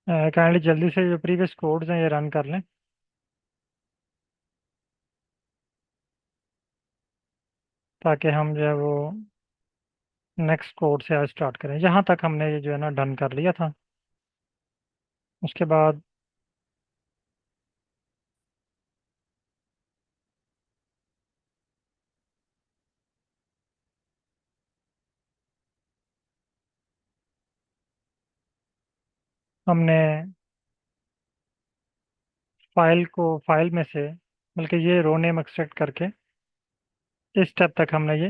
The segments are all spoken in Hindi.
काइंडली जल्दी से जो प्रीवियस कोड्स हैं ये रन कर लें, ताकि हम जो है वो नेक्स्ट कोड से आज स्टार्ट करें। यहाँ तक हमने ये जो है ना डन कर लिया था। उसके बाद हमने फाइल में से बल्कि ये रो नेम एक्सट्रैक्ट करके इस स्टेप तक हमने ये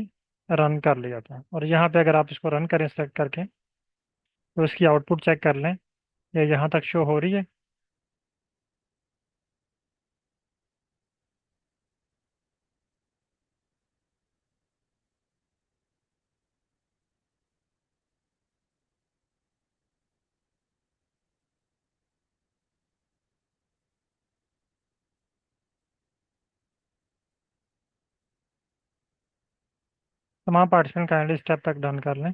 रन कर लिया था। और यहाँ पे अगर आप इसको रन करें सेलेक्ट करके, तो इसकी आउटपुट चेक कर लें, ये यहाँ तक शो हो रही है। तमाम पार्टिसिपेंट काइंडली स्टेप तक डन कर लें।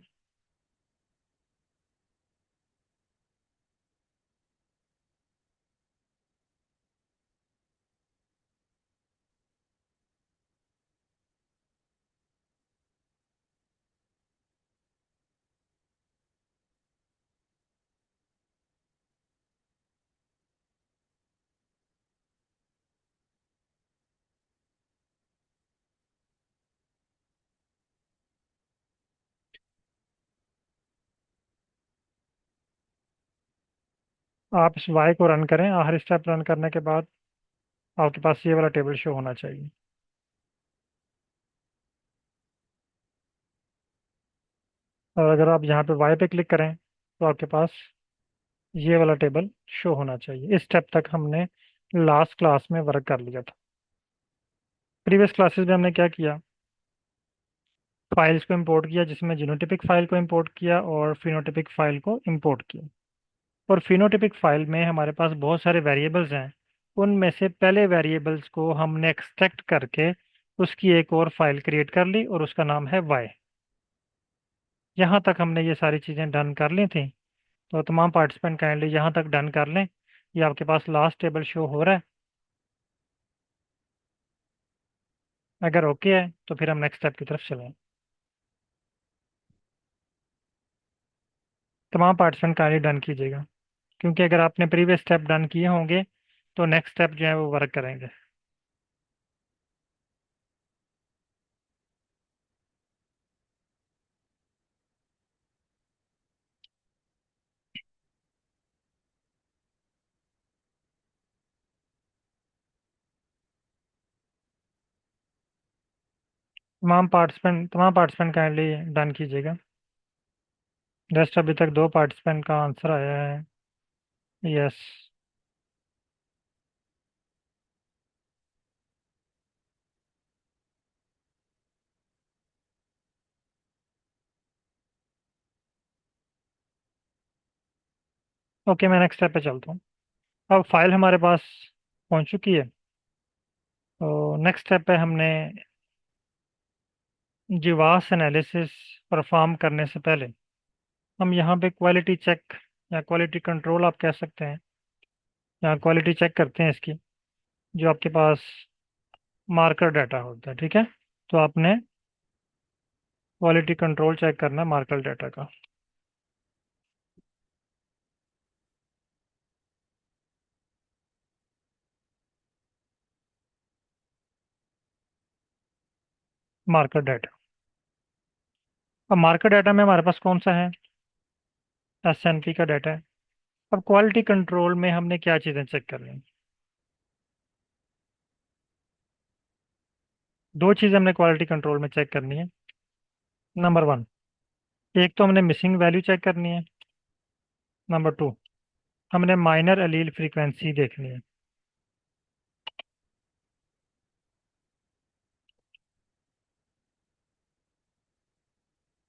आप इस वाई को रन करें, आखिरी स्टेप रन करने के बाद आपके पास ये वाला टेबल शो होना चाहिए। और अगर आप यहाँ पे वाई पे क्लिक करें तो आपके पास ये वाला टेबल शो होना चाहिए। इस स्टेप तक हमने लास्ट क्लास में वर्क कर लिया था। प्रीवियस क्लासेस में हमने क्या किया, फाइल्स को इंपोर्ट किया, जिसमें जीनोटिपिक फाइल को इंपोर्ट किया और फिनोटिपिक फाइल को इंपोर्ट किया। और फिनोटिपिक फाइल में हमारे पास बहुत सारे वेरिएबल्स हैं। उनमें से पहले वेरिएबल्स को हमने एक्सट्रैक्ट करके उसकी एक और फाइल क्रिएट कर ली और उसका नाम है वाई। यहाँ तक हमने ये सारी चीज़ें डन कर ली थी। तो तमाम पार्टिसिपेंट काइंडली यहाँ तक डन कर लें। ये आपके पास लास्ट टेबल शो हो रहा है। अगर ओके है तो फिर हम नेक्स्ट स्टेप की तरफ चलें। तमाम पार्टिसिपेंट काइंडली डन कीजिएगा, क्योंकि अगर आपने प्रीवियस स्टेप डन किए होंगे तो नेक्स्ट स्टेप जो है वो वर्क करेंगे। तमाम पार्टिसिपेंट काइंडली डन कीजिएगा। जस्ट अभी तक दो पार्टिसिपेंट का आंसर आया है, यस। ओके, मैं नेक्स्ट स्टेप पे चलता हूँ। अब फाइल हमारे पास पहुंच चुकी है। तो नेक्स्ट स्टेप पे हमने जीवास एनालिसिस परफॉर्म करने से पहले हम यहाँ पे क्वालिटी चेक या क्वालिटी कंट्रोल आप कह सकते हैं, यहाँ क्वालिटी चेक करते हैं इसकी, जो आपके पास मार्कर डाटा होता है, ठीक है। तो आपने क्वालिटी कंट्रोल चेक करना है मार्कर डाटा का। मार्कर डाटा, अब मार्कर डाटा में हमारे पास कौन सा है, एसएनपी का डाटा है। अब क्वालिटी कंट्रोल में हमने क्या चीज़ें चेक करनी है, दो चीज़ हमने क्वालिटी कंट्रोल में चेक करनी है। नंबर वन, एक तो हमने मिसिंग वैल्यू चेक करनी है। नंबर टू, हमने माइनर एलील फ्रीक्वेंसी देखनी है।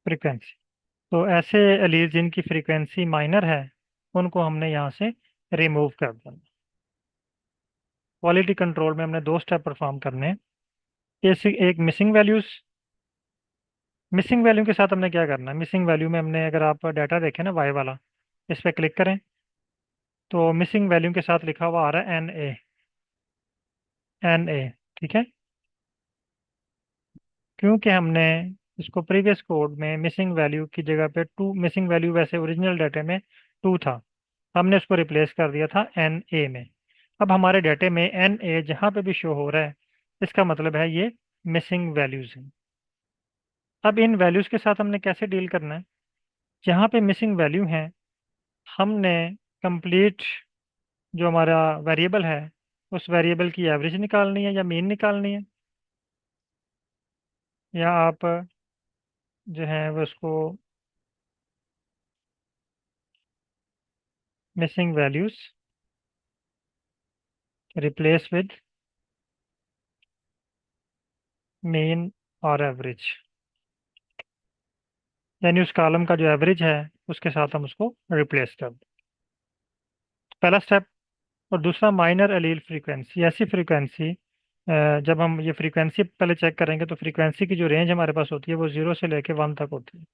फ्रीक्वेंसी, तो ऐसे एलील जिनकी फ्रीक्वेंसी माइनर है उनको हमने यहाँ से रिमूव कर देना। क्वालिटी कंट्रोल में हमने दो स्टेप परफॉर्म करने हैं। एक मिसिंग वैल्यूज, मिसिंग वैल्यू के साथ हमने क्या करना है, मिसिंग वैल्यू में हमने, अगर आप डाटा देखें ना वाई वाला, इस पर क्लिक करें तो मिसिंग वैल्यू के साथ लिखा हुआ आ रहा है एन ए। ठीक है, क्योंकि हमने इसको प्रीवियस कोड में मिसिंग वैल्यू की जगह पे टू, मिसिंग वैल्यू वैसे ओरिजिनल डाटा में टू था, हमने उसको रिप्लेस कर दिया था एन ए में। अब हमारे डाटे में एन ए जहाँ पे भी शो हो रहा है, इसका मतलब है ये मिसिंग वैल्यूज हैं। अब इन वैल्यूज के साथ हमने कैसे डील करना है? जहाँ पे मिसिंग वैल्यू है, हमने कंप्लीट जो हमारा वेरिएबल है, उस वेरिएबल की एवरेज निकालनी है या मीन निकालनी है, या आप जो है वो उसको missing values replace with mean और एवरेज, यानी उस कॉलम का जो एवरेज है उसके साथ हम उसको रिप्लेस कर दें। पहला स्टेप। और दूसरा माइनर एलील फ्रीक्वेंसी, ऐसी फ्रीक्वेंसी, जब हम ये फ्रीक्वेंसी पहले चेक करेंगे तो फ्रीक्वेंसी की जो रेंज हमारे पास होती है वो 0 से लेके 1 तक होती है।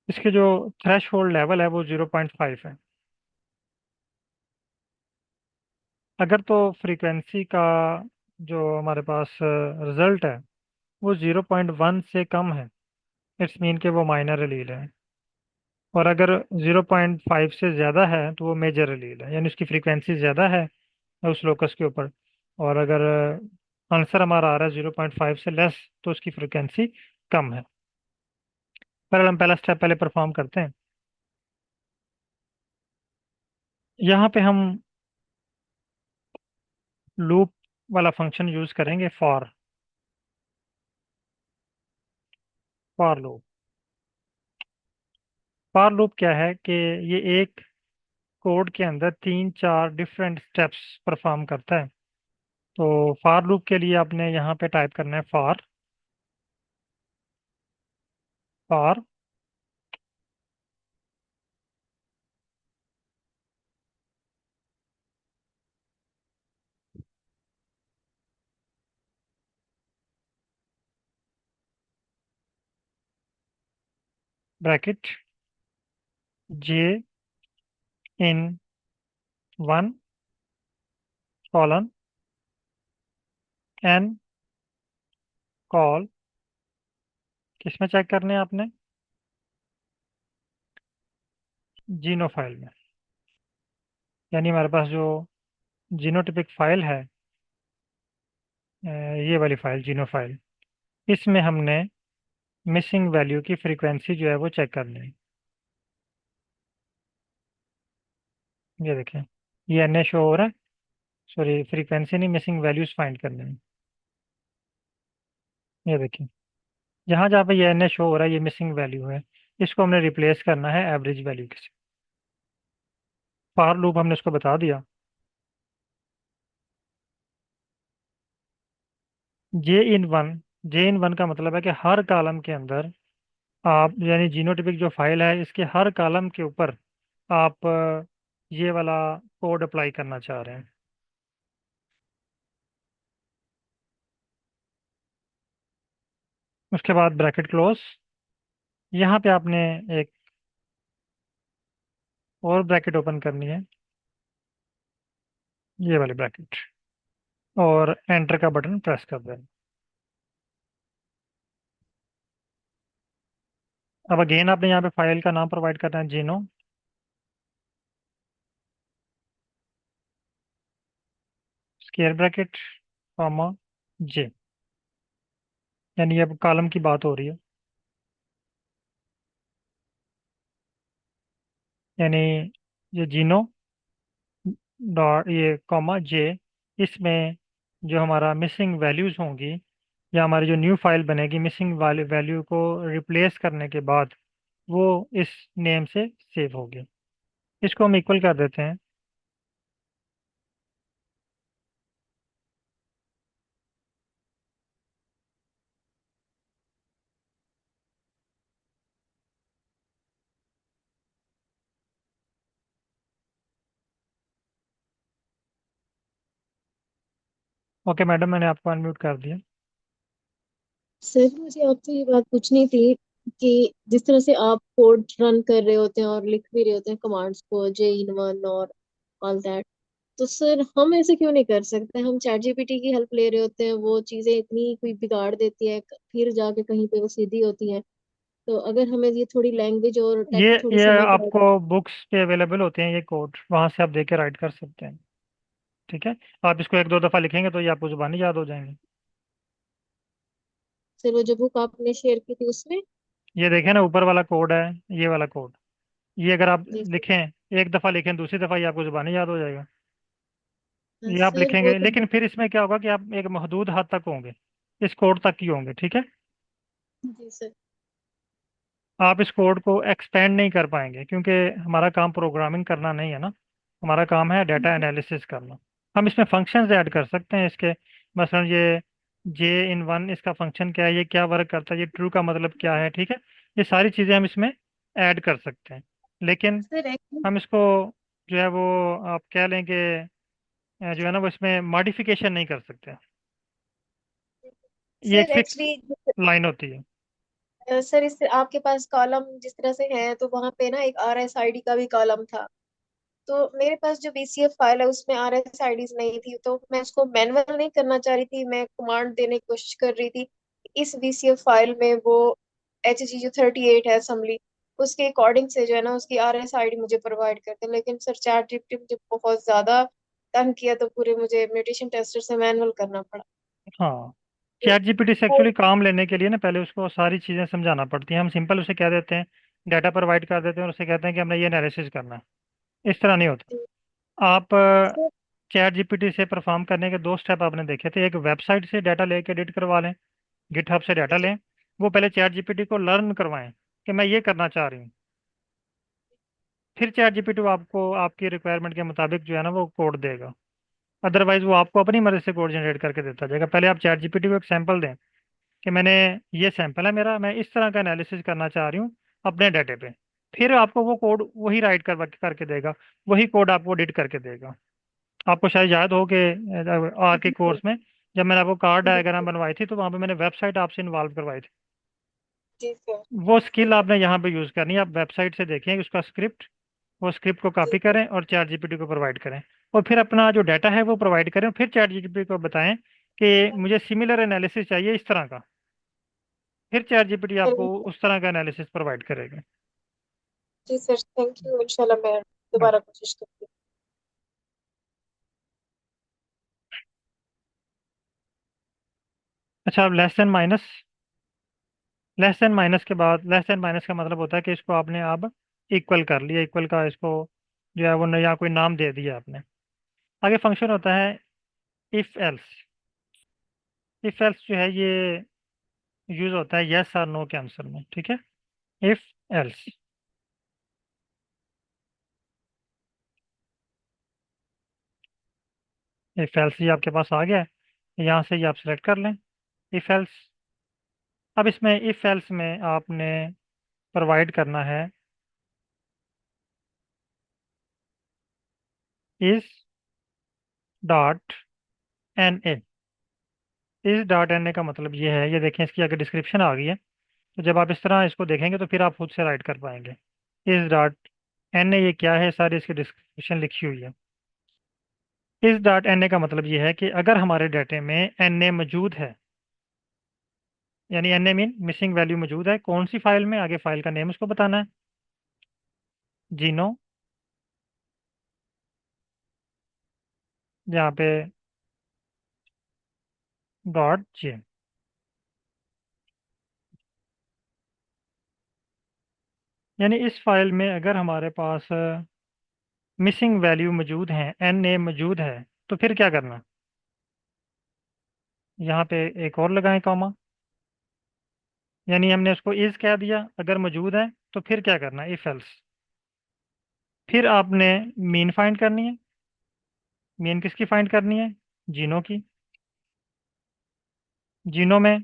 इसके जो थ्रेश होल्ड लेवल है वो 0.5 है। अगर तो फ्रीक्वेंसी का जो हमारे पास रिजल्ट है वो 0.1 से कम है, इट्स मीन कि वो माइनर रिलील है। और अगर 0.5 से ज़्यादा है तो वो मेजर रिलील है, यानी उसकी फ्रीक्वेंसी ज़्यादा है उस लोकस के ऊपर। और अगर आंसर हमारा आ रहा है 0.5 से लेस, तो उसकी फ्रीक्वेंसी कम है। पर हम पहला स्टेप पहले परफॉर्म करते हैं। यहाँ पे हम लूप वाला फंक्शन यूज़ करेंगे, फॉर लूप। फॉर लूप क्या है कि ये एक कोड के अंदर 3 4 डिफरेंट स्टेप्स परफॉर्म करता है। तो फॉर लूप के लिए आपने यहाँ पे टाइप करना है for bracket J in 1 colon N call, किसमें चेक करने हैं आपने? जीनो फाइल में। यानी हमारे पास जो जीनोटिपिक फाइल है, ये वाली फाइल जीनो फाइल, इसमें हमने मिसिंग वैल्यू की फ्रीक्वेंसी जो है वो चेक करनी है। ये देखें, ये एन ए शो हो रहा है, सॉरी फ्रीक्वेंसी नहीं, मिसिंग वैल्यूज फाइंड करनी है। ये देखें, जहाँ जहाँ पे ये एन ए शो हो रहा है ये मिसिंग वैल्यू है, इसको हमने रिप्लेस करना है एवरेज वैल्यू के साथ। फॉर लूप हमने उसको बता दिया। जे in one, J in one का मतलब है कि हर कॉलम के अंदर आप, यानी जीनोटिपिक जो फाइल है इसके हर कॉलम के ऊपर आप ये वाला कोड अप्लाई करना चाह रहे हैं। उसके बाद ब्रैकेट क्लोज, यहाँ पे आपने एक और ब्रैकेट ओपन करनी है, ये वाली ब्रैकेट, और एंटर का बटन प्रेस कर देना। अब अगेन आपने यहाँ पे फाइल का नाम प्रोवाइड करना है जीनो स्क्वायर ब्रैकेट कॉमा जे, यानी अब कॉलम की बात हो रही है, यानी ये जीनो डॉट ये कॉमा जे, इसमें जो हमारा मिसिंग वैल्यूज होंगी या हमारी जो न्यू फाइल बनेगी मिसिंग वाली वैल्यू को रिप्लेस करने के बाद, वो इस नेम से सेव होगी। इसको हम इक्वल कर देते हैं। ओके मैडम, मैंने आपको अनम्यूट कर दिया। सर मुझे आपसे ये बात पूछनी थी। कि जिस तरह से आप कोड रन कर रहे होते हैं और लिख भी रहे होते हैं कमांड्स को, J-in-1 और ऑल दैट, तो सर हम ऐसे क्यों नहीं कर सकते? हम चैट जीपीटी की हेल्प ले रहे होते हैं, वो चीजें इतनी कोई बिगाड़ देती है, फिर जाके कहीं पे वो सीधी होती है। तो अगर हमें ये थोड़ी लैंग्वेज और टेक ये थोड़ी ये समझ आ आपको बुक्स पे अवेलेबल होते हैं, ये कोड वहां से आप दे के राइट कर सकते हैं। ठीक है। आप इसको एक दो दफ़ा लिखेंगे तो ये आपको जुबानी याद हो जाएंगे। सर, वो जो बुक आपने शेयर की थी उसमें। ये देखें ना, ऊपर वाला कोड है, ये वाला कोड। ये अगर आप जी सर। लिखें, एक दफ़ा लिखें, दूसरी दफ़ा ये आपको जुबानी याद हो जाएगा। ये आप सर वो लिखेंगे, तो। लेकिन फिर इसमें क्या होगा कि आप एक महदूद हद तक होंगे, इस कोड तक ही होंगे। ठीक है। जी सर। आप इस कोड को एक्सपेंड नहीं कर पाएंगे, क्योंकि हमारा काम प्रोग्रामिंग करना नहीं है ना, हमारा काम है डाटा एनालिसिस करना। हम इसमें फंक्शंस ऐड कर सकते हैं इसके। मसलन ये J-in-1, इसका फंक्शन क्या है, ये क्या वर्क करता है, ये ट्रू का मतलब क्या है। ठीक है। ये सारी चीज़ें हम इसमें ऐड कर सकते हैं, लेकिन सर एक्चुअली हम इसको जो है वो आप कह लें कि जो है ना वो इसमें मॉडिफिकेशन नहीं कर सकते। ये एक सर फिक्स एक्चुअली लाइन होती है। सर इस आपके पास कॉलम जिस तरह से है, तो वहां पे ना एक RSID का भी कॉलम था। तो मेरे पास जो BCF फाइल है उसमें RSIDs नहीं थी, तो मैं उसको मैनुअल नहीं करना चाह रही थी, मैं कमांड देने की कोशिश कर रही थी। इस BCF फाइल में वो HG जो 38 है असम्बली, उसके अकॉर्डिंग से जो है ना उसकी RSID मुझे प्रोवाइड करते हैं। लेकिन सर चैट जीपीटी मुझे बहुत ज्यादा तंग किया, तो पूरे मुझे म्यूटेशन टेस्टर से मैनुअल करना पड़ा। हाँ, तो चैट जीपीटी से वो एक्चुअली काम लेने के लिए ना पहले उसको सारी चीज़ें समझाना पड़ती हैं। हम सिंपल उसे कह देते हैं, डाटा प्रोवाइड कर देते हैं और उसे कहते हैं कि हमने ये एनालिसिस करना है। इस तरह नहीं होता। आप चैट जीपीटी से परफॉर्म करने के दो स्टेप आपने देखे थे। एक, वेबसाइट से डाटा लेके एडिट करवा लें, गिटहब से डाटा लें। वो पहले चैट जीपीटी को लर्न करवाएं कि मैं ये करना चाह रही हूँ। फिर चैट जीपीटी आपको आपकी रिक्वायरमेंट के मुताबिक जो है ना वो कोड देगा। अदरवाइज वो आपको अपनी मर्जी से कोड जनरेट करके देता जाएगा। पहले आप चैट जीपीटी को एक सैंपल दें कि मैंने, ये सैंपल है मेरा, मैं इस तरह का एनालिसिस करना चाह रही हूँ अपने डाटे पे। फिर आपको वो कोड वही राइट करके देगा, वही कोड आपको एडिट करके देगा। आपको शायद याद हो कि आर के कोर्स में जब मैंने आपको कार्ड डायग्राम बनवाई थी तो वहाँ पे मैंने वेबसाइट आपसे इन्वॉल्व करवाई थी। जी सर। वो स्किल आपने यहाँ पे यूज़ करनी है। आप वेबसाइट से देखें उसका स्क्रिप्ट, वो स्क्रिप्ट को जी कॉपी करें और चैट जीपीटी को प्रोवाइड करें। और फिर अपना जो डाटा है वो प्रोवाइड करें, और फिर चैट जीपीटी को बताएं कि मुझे सिमिलर एनालिसिस चाहिए इस तरह का। फिर चैट जीपीटी सर। आपको उस तरह का एनालिसिस प्रोवाइड करेगा। जी सर, थैंक यू, इंशाल्लाह मैं हाँ। दोबारा कोशिश करूँगी। अच्छा, अब less than minus. Less than minus के बाद, लेस देन माइनस का मतलब होता है कि इसको आपने अब इक्वल कर लिया। इक्वल का इसको जो है वो नया कोई नाम दे दिया आपने। आगे फंक्शन होता है इफ एल्स। इफ एल्स जो है ये यूज होता है यस और नो के आंसर में। ठीक है। If else. इफ एल्स ये आपके पास आ गया है, यहाँ से ये आप सेलेक्ट कर लें, इफ एल्स। अब इसमें इफ एल्स में आपने प्रोवाइड करना है इज डॉट एन ए। इस डॉट एन ए का मतलब ये है, ये देखें इसकी आगे डिस्क्रिप्शन आ गई है। तो जब आप इस तरह इसको देखेंगे तो फिर आप खुद से राइट कर पाएंगे। इस डॉट एन ए ये क्या है, सारी इसकी डिस्क्रिप्शन लिखी हुई है। इस डॉट एन ए का मतलब ये है कि अगर हमारे डाटे में एन ए मौजूद है, यानी N A mean missing value मौजूद है, कौन सी फाइल में, आगे फाइल का नेम उसको बताना है, जीनो, जहाँ पे डॉट जे। यानी इस फाइल में अगर हमारे पास मिसिंग वैल्यू मौजूद है, एन ए मौजूद है, तो फिर क्या करना। यहाँ पे एक और लगाएं कॉमा। यानी हमने उसको इज कह दिया अगर मौजूद है, तो फिर क्या करना, इफ एल्स। फिर आपने मीन फाइंड करनी है। मीन किसकी फाइंड करनी है, जीनो की। जीनो में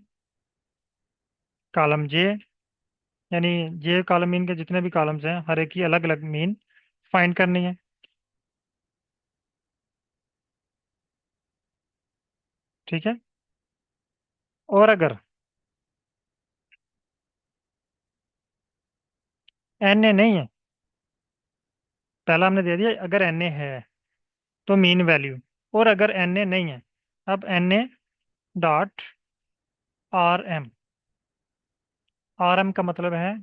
कॉलम जे, यानी जे कॉलम मीन के जितने भी कॉलम्स हैं हर एक की अलग अलग मीन फाइंड करनी है। ठीक है। और अगर एन ए नहीं है, पहला हमने दे दिया अगर एन ए है तो मीन वैल्यू, और अगर एन ए नहीं है, अब N A dot R M. R M का मतलब है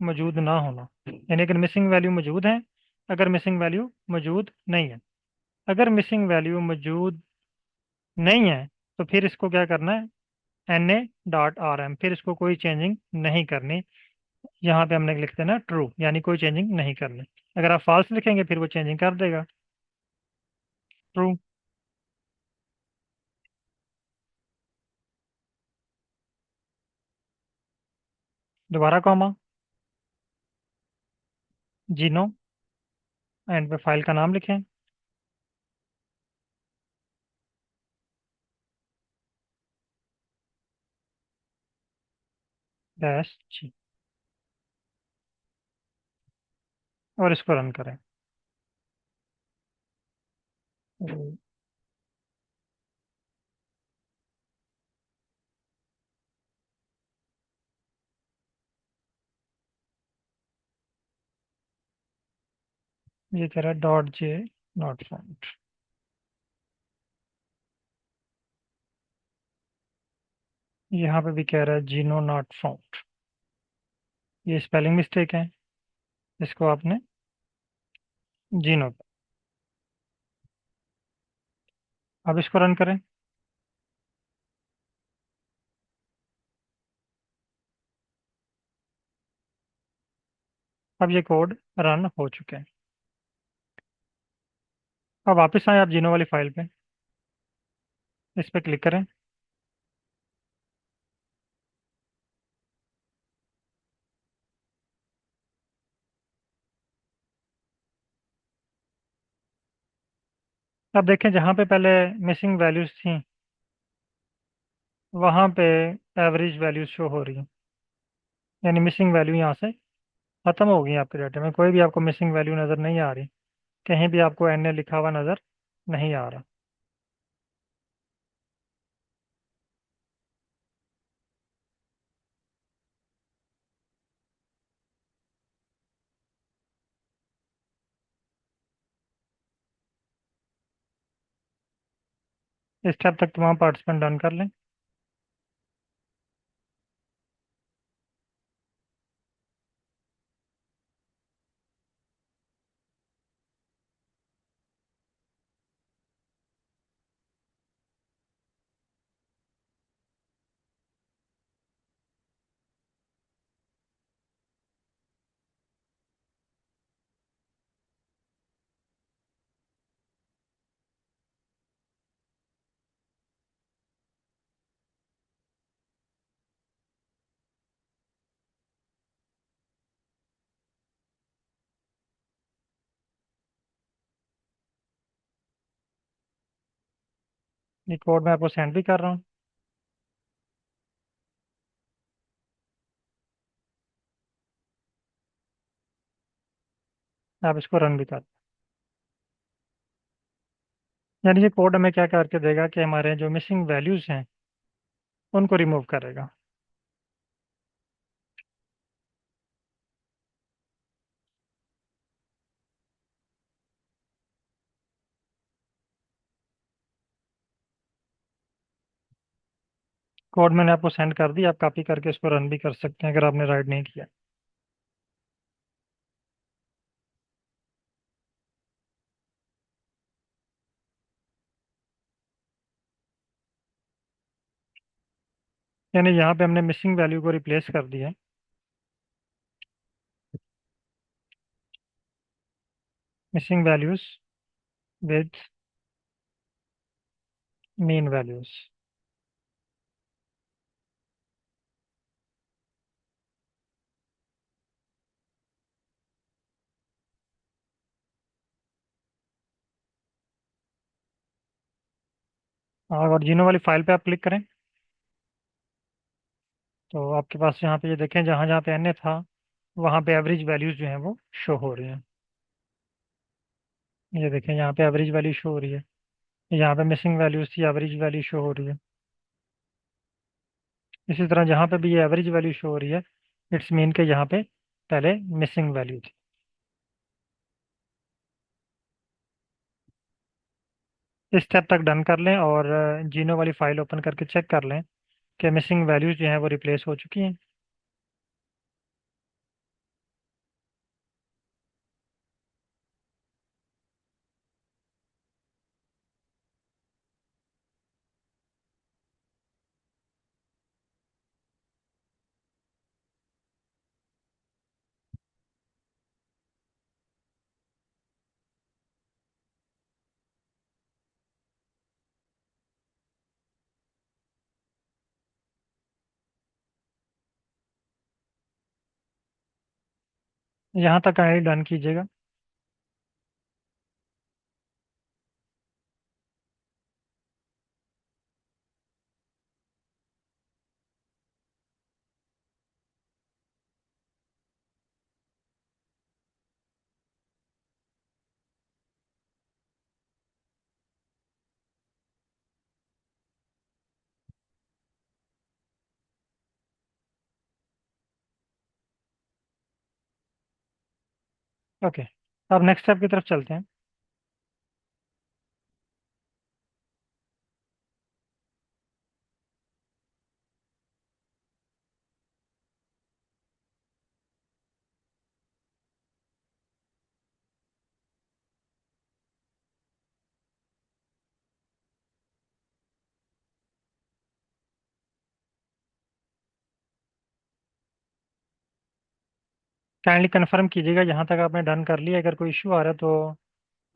मौजूद ना होना, यानी अगर मिसिंग वैल्यू मौजूद है, अगर मिसिंग वैल्यू मौजूद नहीं है। अगर मिसिंग वैल्यू मौजूद नहीं है तो फिर इसको क्या करना है, N A dot R M, फिर इसको कोई चेंजिंग नहीं करनी। यहाँ पे हमने लिख देना ट्रू, यानी कोई चेंजिंग नहीं करनी। अगर आप फॉल्स लिखेंगे फिर वो चेंजिंग कर देगा। ट्रू। दोबारा कॉमा, जीनो, एंड पे फाइल का नाम लिखें, डैश जी, और इसको रन करें। ये कह रहा है डॉट जे नॉट फाउंड। यहाँ पे भी कह रहा है जीनो नॉट फाउंड। ये स्पेलिंग मिस्टेक है, इसको आपने जीनो। अब इसको रन करें। अब ये कोड रन हो चुके हैं। अब वापस आए आप जीनो वाली फाइल पे, इस पे क्लिक करें। अब देखें जहाँ पे पहले मिसिंग वैल्यूज थी, वहाँ पे एवरेज वैल्यूज शो हो रही हैं, यानी मिसिंग वैल्यू यहाँ से खत्म हो गई है। आपके डाटा में कोई भी आपको मिसिंग वैल्यू नज़र नहीं आ रही, कहीं भी आपको एन ए लिखा हुआ नज़र नहीं आ रहा। इस स्टेप तक तमाम पार्टिसिपेंट डन कर लें। ये कोड मैं आपको सेंड भी कर रहा हूँ, आप इसको रन भी कर। यानी ये कोड हमें क्या करके देगा कि हमारे जो मिसिंग वैल्यूज़ हैं उनको रिमूव करेगा। कोड मैंने आपको सेंड कर दी, आप कॉपी करके इसको रन भी कर सकते हैं अगर आपने राइट नहीं किया। यानी यहाँ पे हमने मिसिंग वैल्यू को रिप्लेस कर दिया, missing values with mean values. और जीनो वाली फाइल पे आप क्लिक करें तो आपके पास यहाँ पे ये देखें, जहाँ जहाँ पे एन ए था वहाँ पे एवरेज वैल्यूज जो हैं वो शो हो रही हैं। ये देखें यहाँ पे एवरेज वैल्यू शो हो रही है, यहाँ पे मिसिंग वैल्यूज थी, एवरेज वैल्यू शो हो रही है। इसी तरह जहाँ पे भी ये एवरेज वैल्यू शो हो रही है, इट्स मीन के यहाँ पे पहले मिसिंग वैल्यू थी। इस स्टेप तक डन कर लें और जीनो वाली फाइल ओपन करके चेक कर लें कि मिसिंग वैल्यूज जो हैं वो रिप्लेस हो चुकी हैं। यहाँ तक काइंडली डन कीजिएगा। ओके, अब नेक्स्ट स्टेप की तरफ चलते हैं। काइंडली कंफर्म कीजिएगा यहाँ तक आपने डन कर लिया। अगर कोई इशू आ रहा है तो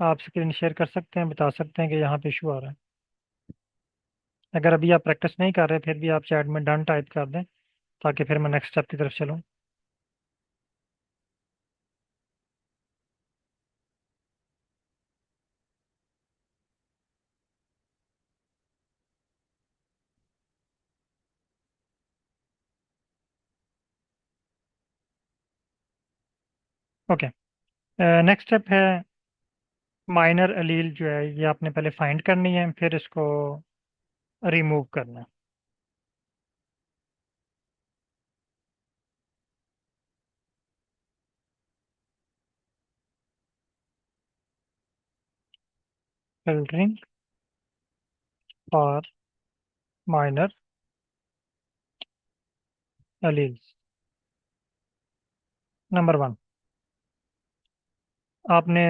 आप स्क्रीन शेयर कर सकते हैं, बता सकते हैं कि यहाँ पे इशू आ रहा है। अगर अभी आप प्रैक्टिस नहीं कर रहे फिर भी आप चैट में डन टाइप कर दें ताकि फिर मैं नेक्स्ट स्टेप की तरफ चलूँ। ओके, नेक्स्ट स्टेप है माइनर अलील जो है ये आपने पहले फाइंड करनी है, फिर इसको रिमूव करना है। Filtering for minor alleles. Number one, आपने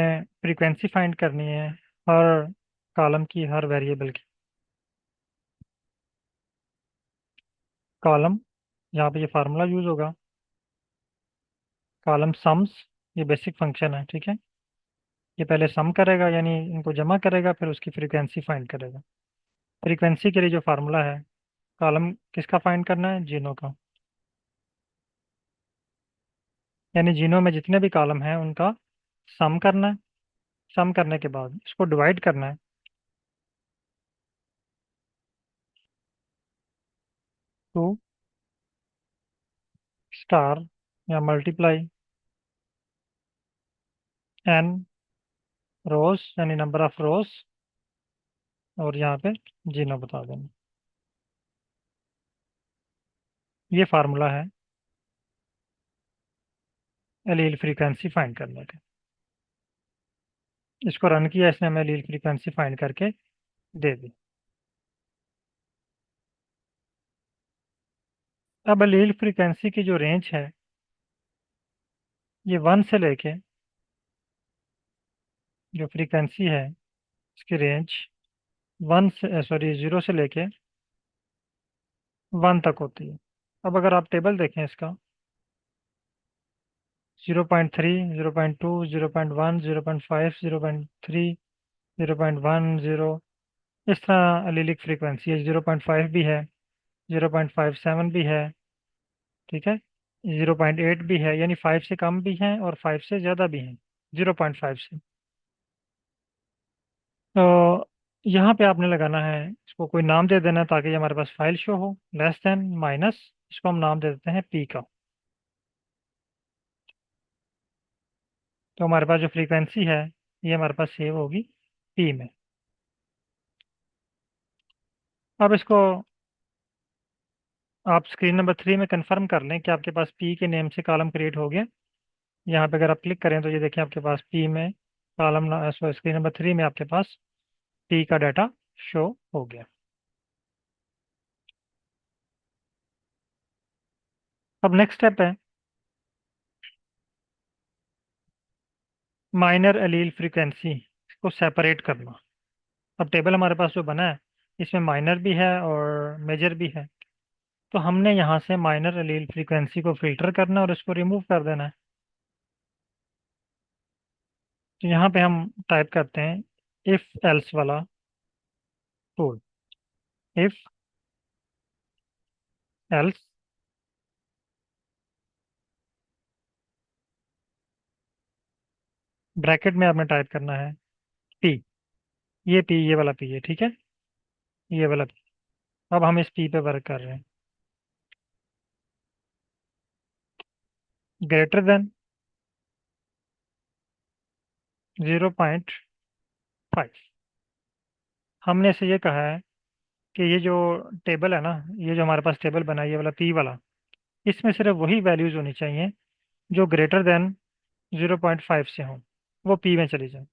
फ्रीक्वेंसी फाइंड करनी है हर कॉलम की, हर वेरिएबल की। कॉलम, यहाँ पे ये फार्मूला यूज होगा, कॉलम सम्स, ये बेसिक फंक्शन है, ठीक है। ये पहले सम करेगा यानी इनको जमा करेगा, फिर उसकी फ्रीक्वेंसी फाइंड करेगा। फ्रीक्वेंसी के लिए जो फार्मूला है, कॉलम किसका फाइंड करना है, जीनो का। यानी जीनो में जितने भी कॉलम हैं उनका सम करना है। सम करने के बाद इसको डिवाइड करना है। टू स्टार या मल्टीप्लाई एन रोज यानी नंबर ऑफ रोज, और यहाँ पे जीनो बता देना। ये फार्मूला है एलील फ्रीक्वेंसी फाइंड करने का। इसको रन किया इसने, हमें एलील फ्रीक्वेंसी फाइंड करके दे दी। अब एलील फ्रीक्वेंसी की जो रेंज है ये 1 से लेके, जो फ्रीक्वेंसी है इसकी रेंज 0 से लेके 1 तक होती है। अब अगर आप टेबल देखें इसका, 0.3, 0.2, 0.1, 0.5, 0.3, 0.10, इस तरह एलिलिक फ्रीक्वेंसी है। 0.5 भी है, 0.57 भी है, ठीक है। 0.8 भी है, यानी 5 से कम भी हैं और 5 से ज़्यादा भी हैं, 0.5 से। तो यहाँ पे आपने लगाना है, इसको कोई नाम दे देना ताकि ये हमारे पास फाइल शो हो। लेस देन माइनस, इसको हम नाम दे देते हैं पी का। तो हमारे पास जो फ्रीक्वेंसी है ये हमारे पास सेव होगी पी में। अब इसको आप स्क्रीन नंबर 3 में कंफर्म कर लें कि आपके पास पी के नेम से कॉलम क्रिएट हो गया। यहाँ पे अगर आप क्लिक करें तो ये देखिए आपके पास पी में कॉलम स्क्रीन नंबर 3 में आपके पास पी का डाटा शो हो गया। अब नेक्स्ट स्टेप है माइनर एलील फ्रीक्वेंसी को सेपरेट करना। अब टेबल हमारे पास जो बना है इसमें माइनर भी है और मेजर भी है। तो हमने यहाँ से माइनर एलील फ्रीक्वेंसी को फिल्टर करना है और इसको रिमूव कर देना है। तो यहाँ पे हम टाइप करते हैं इफ एल्स वाला टूल। इफ एल्स ब्रैकेट में आपने टाइप करना है पी। ये पी, ये वाला पी है, ठीक है, ये वाला पी। अब हम इस पी पे वर्क कर रहे हैं। Greater than 0.5। हमने से ये कहा है कि ये जो टेबल है ना, ये जो हमारे पास टेबल बना है ये वाला पी वाला, इसमें सिर्फ वही वैल्यूज होनी चाहिए जो ग्रेटर देन 0.5 से हो, वो पी में चली जाए।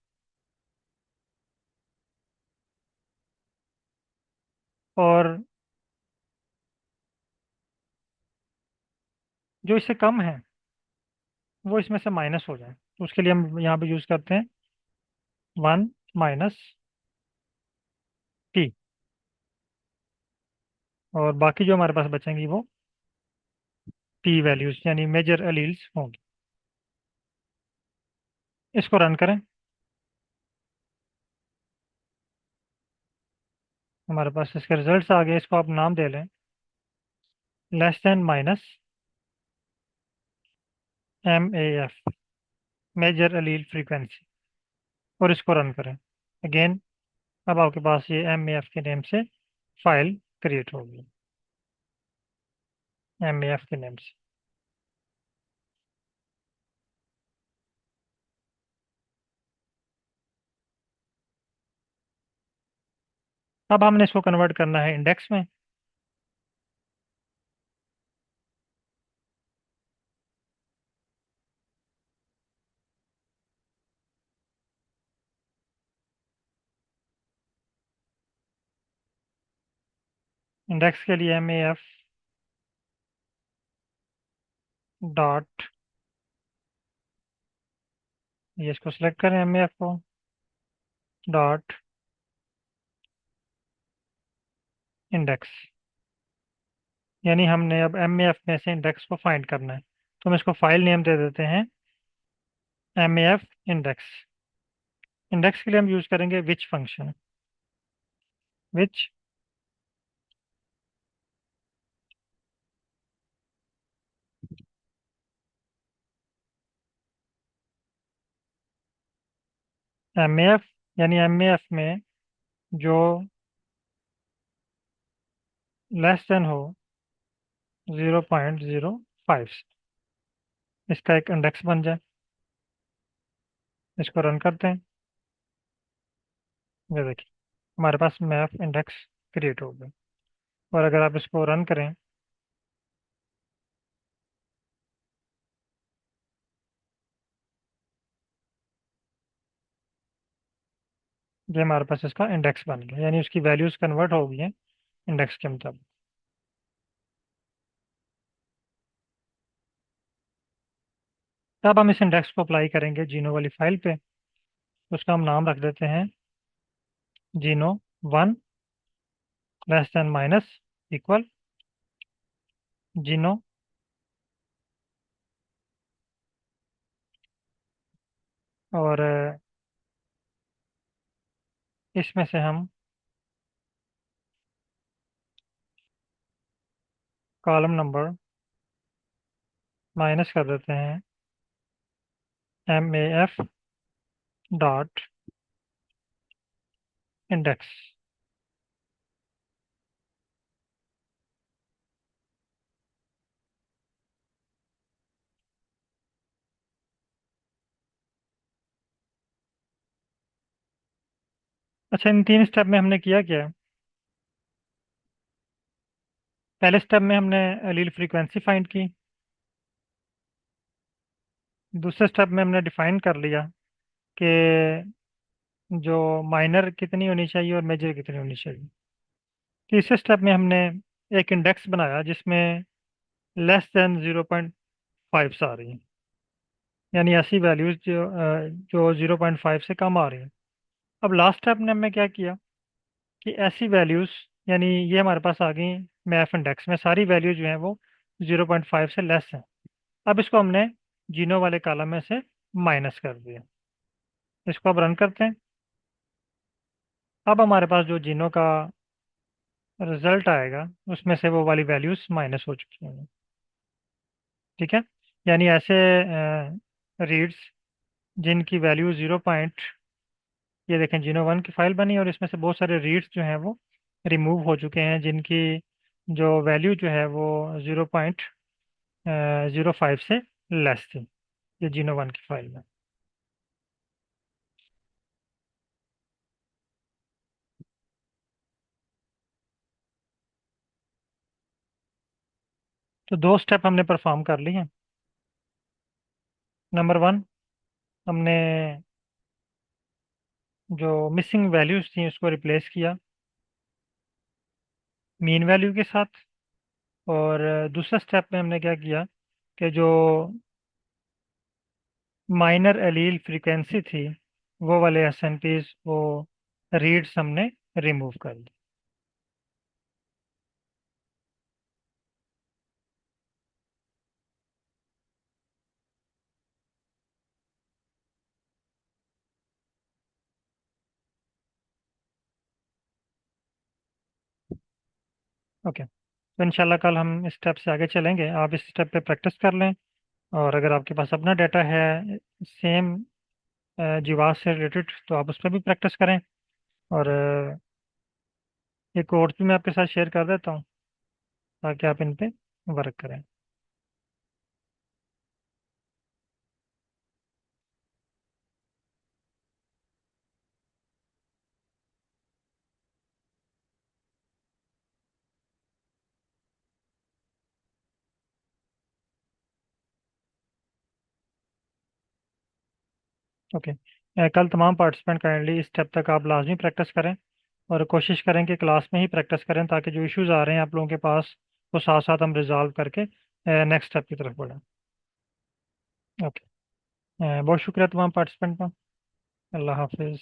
और जो इससे कम है वो इसमें से माइनस हो जाए। तो उसके लिए हम यहाँ पे यूज करते हैं 1 - पी। और बाकी जो हमारे पास बचेंगी वो पी वैल्यूज यानी मेजर एलील्स होंगी। इसको रन करें। हमारे पास इसके रिजल्ट्स आ गए। इसको आप नाम दे लें less than minus MAF, major allele frequency. और इसको रन करें अगेन। अब आपके पास ये MAF के नेम से फाइल क्रिएट होगी, MAF के नेम से। अब हमने इसको कन्वर्ट करना है इंडेक्स में। इंडेक्स के लिए MAF डॉट, ये इसको सेलेक्ट करें MAF को, डॉट इंडेक्स। यानी हमने अब MAF में से इंडेक्स को फाइंड करना है। तो हम इसको फाइल नेम दे देते हैं MAF इंडेक्स। इंडेक्स के लिए हम यूज करेंगे विच फंक्शन। विच MAF, यानी MAF में जो लेस देन हो 0.05, इसका एक इंडेक्स बन जाए। इसको रन करते हैं। ये देखिए हमारे पास मैफ इंडेक्स क्रिएट हो गया। और अगर आप इसको रन करें ये हमारे पास इसका इंडेक्स बन गया, यानी उसकी वैल्यूज कन्वर्ट हो गई हैं इंडेक्स के मुताबिक। अब हम इस इंडेक्स को अप्लाई करेंगे जीनो वाली फाइल पे। उसका हम नाम रख देते हैं जीनो 1 लेस देन माइनस इक्वल जीनो। और इसमें से हम कॉलम नंबर माइनस कर देते हैं MAF डॉट इंडेक्स। अच्छा, इन 3 स्टेप में हमने किया क्या है? पहले स्टेप में हमने लीड फ्रीक्वेंसी फाइंड की। दूसरे स्टेप में हमने डिफाइन कर लिया कि जो माइनर कितनी होनी चाहिए और मेजर कितनी होनी चाहिए। तीसरे स्टेप में हमने एक इंडेक्स बनाया जिसमें लेस देन 0.5 आ रही हैं, यानी ऐसी वैल्यूज जो 0.5 से कम आ रही हैं। अब लास्ट स्टेप ने हमने क्या किया कि ऐसी वैल्यूज, यानी ये हमारे पास आ गई मैफ इंडेक्स में सारी वैल्यू जो हैं वो 0.5 से लेस हैं। अब इसको हमने जीनो वाले कॉलम में से माइनस कर दिया। इसको अब रन करते हैं। अब हमारे पास जो जीनो का रिजल्ट आएगा उसमें से वो वाली वैल्यूज माइनस हो चुकी हैं। ठीक है, यानी ऐसे रीड्स जिनकी वैल्यू 0. ये देखें, जीनो वन की फाइल बनी और इसमें से बहुत सारे रीड्स जो हैं वो रिमूव हो चुके हैं, जिनकी जो वैल्यू जो है वो 0.05 से लेस थी, ये जीनो वन की फाइल में। तो दो स्टेप हमने परफॉर्म कर लिए हैं। नंबर वन, हमने जो मिसिंग वैल्यूज थी उसको रिप्लेस किया मीन वैल्यू के साथ। और दूसरा स्टेप में हमने क्या किया कि जो माइनर एलील फ्रीक्वेंसी थी वो वाले एसएनपीज वो रीड्स हमने रिमूव कर दी। ओके, तो इंशाल्लाह कल हम इस स्टेप से आगे चलेंगे। आप इस स्टेप पे प्रैक्टिस कर लें, और अगर आपके पास अपना डाटा है सेम जीवास से रिलेटेड तो आप उस पर भी प्रैक्टिस करें। और ये कोड्स भी मैं आपके साथ शेयर कर देता हूँ ताकि आप इन पे वर्क करें। ओके, कल तमाम पार्टिसिपेंट काइंडली इस स्टेप तक आप लाजमी प्रैक्टिस करें, और कोशिश करें कि क्लास में ही प्रैक्टिस करें ताकि जो इश्यूज आ रहे हैं आप लोगों के पास वो साथ साथ हम रिजॉल्व करके नेक्स्ट स्टेप की तरफ बढ़ें। ओके, बहुत शुक्रिया तमाम पार्टिसिपेंट का। अल्लाह हाफिज़।